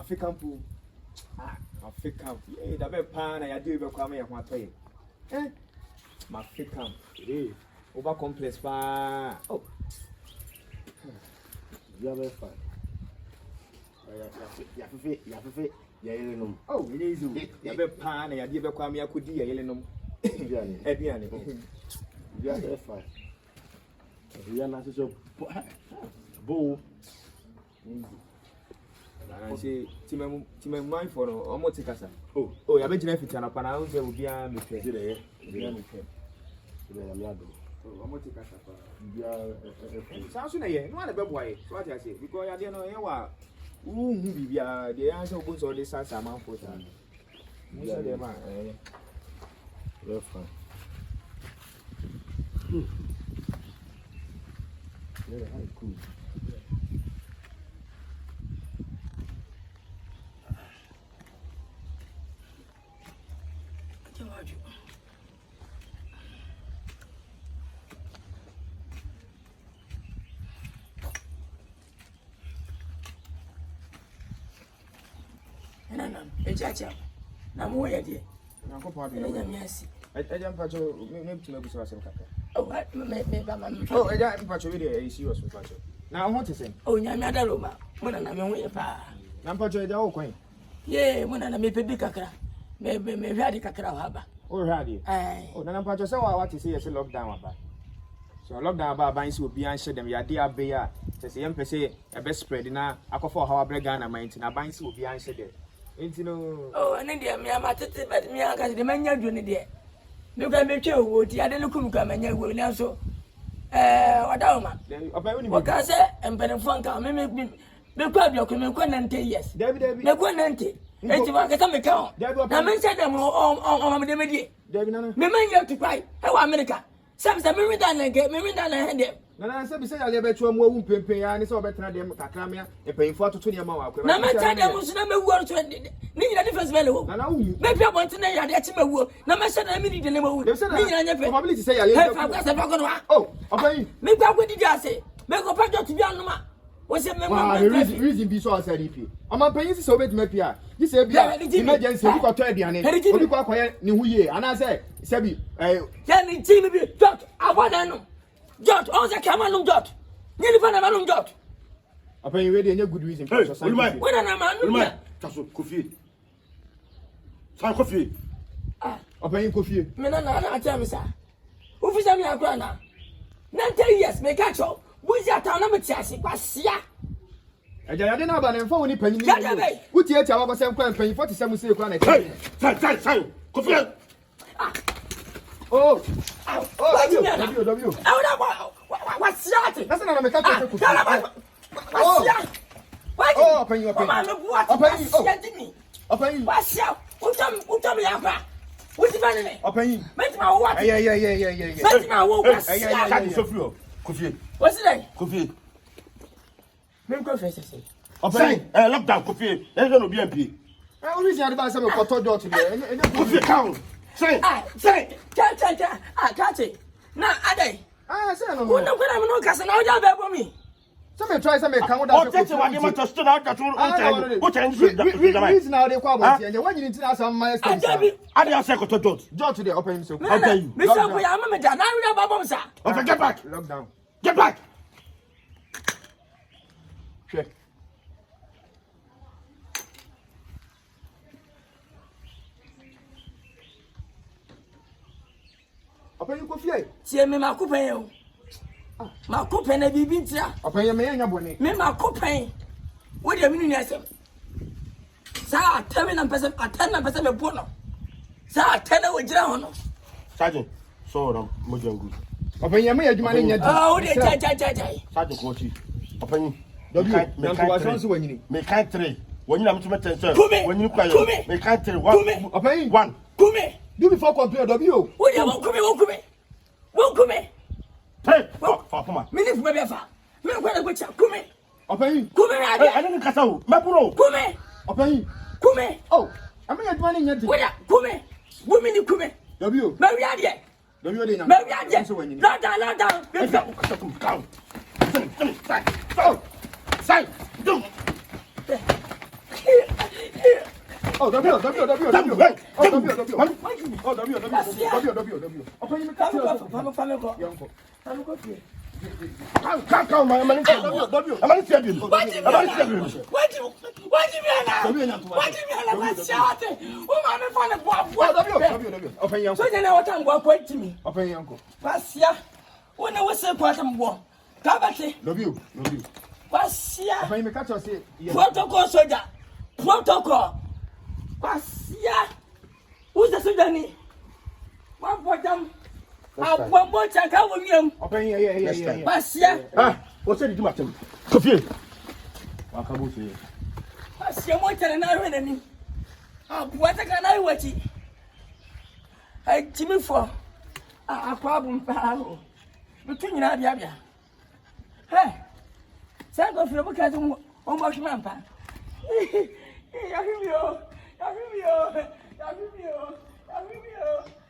African pool. African. Eh, that be pan and you do be come here want to. Eh? African. Eh. Over complex pa. Oh. You are fine. Ya yelenum. Oh, it is you. You be pan and you be come here could dia yelenum. Ediane. You are fine. You are not so bo. I say Timmy mind for almost casa. Oh, I bet you if it's an apana, there will be a mistake. Almost casa. Sounds like a not a bad way. So what I say, because I didn't know you are. The answer was all this as a man for time. Very fine. Very cool. Ejaja. Na mo ye de. Na ko pa de. Eja mpacho me bituma bi so asem kaka. Oh, me ba ma. Oh, eja mpacho we de isi was mpacho. Na ho te sen. Oh, nya me adalo ba. Mo na me ho ye pa. Na mpacho eja wo kwan. Ye, mo na me pebi kakra. Me hwade kakra wa ba. Oh, hwade. Oh, na mpacho se wa te say yes lockdown aba. So lockdown aba ban si obi an hye dem ya de abe ya. Se yem pese e be spread na akofo hawa brega na mind na ban si obi an hye dem. Oh, and India, me, I'm at it, but me, I got the man you're doing there. Look at me, too. I didn't come and you will now so. What I say, and Benefonka, me grab your coming yes. David, no one empty. And you want to come account. I mentioned them on the media. Me, man, you have to cry. How America? Some American and get me down and hand. Na say be say ya be twa mu pempe ya ni say obetena dem kakramia e payinfo atoto ne ma wa akwa na meta dem so na mewu to ni nyina difference bele wo na wu me pia bonte na ya de achi mewu na me se na me di ne mewu ni nyina nya fe probability say ya le oh obayi me gba go didi ase me go pajo to bi anuma wo se me ma reason be so as RDP ama payin si say obetuma pia yi say bia emergency obi ko to aduane obi ko akoye ni hu ye ana say bi ya ni ti mi bi dot awada no Jot, all the camera jot. Nearly found a man jot. Upon you ready, any good reason for society. When I'm a man, Castle coffee. Some coffee. Upon you coffee. Menana, tell me, sir. Who is a mere grana? 90 years, make a show. Who's your town number chassis? Passia. I didn't know about them for any penny. Would you tell us some penny 47 say, Say, coffee. Oh, W. What's that? That's not a mechanical. Oh, open you up. Open What's up? What me up? What's the money? Open Make my what? Yeah. Make my what? Coffee. What's it? Coffee. Make coffee, say. Open. Lockdown coffee. There's no BMP. I always had about some photo dot today. Coffee count. Say. Catch it. Now, Ade. Say no. Who know when I'm no cast and I'll have for me. Some try some come down. Oh, that's what you want to start out that what change reason now they call and when you need to have some milestones. I didn't say to Dot today open so. I'll tell you. Mr. Kuyama, now we have a sir. Okay, get back. Lockdown. Get back. Check. Open you coffee. See me my coupe. My coupe na bibi ntia. Open you me anya boni. Me my coupe. What do you mean yesem? Sa tell me na person attend na person me bono. Sa attend we gira ho no. Sergeant, so no mo jangu. Open you me adwuma ne nya. Oh, de ja. Sergeant Kochi. Open you. Me kan 3. Me kan 3. When you am to meet when you cry. Me kan 3. 1. Open 1. Come. Do before complain W. What do you want come? Hey, Papa. Me live me befa. Me go na go cha come. Open. Come I didn't kasa o. Me puro. Come. Open. Come. Oh, I mean adwuma ne nya. What ya? Come. Wo me ni come. W. Me wi ade. W dey na. Me wi ade. Lie down. Come. Say. Do. Oh, W. Oh, W. Open your Come, my man. I'm not saying. Protocol soldier. Protocol. Who's the Sudani? One bottom. One more check out with him. Ah, what's it? Coffee. Pasia, what can I win? What can I watch it? I Jimmy for a problem. Between you and Yabia. Hey, Sanko, if you look at him, almost man.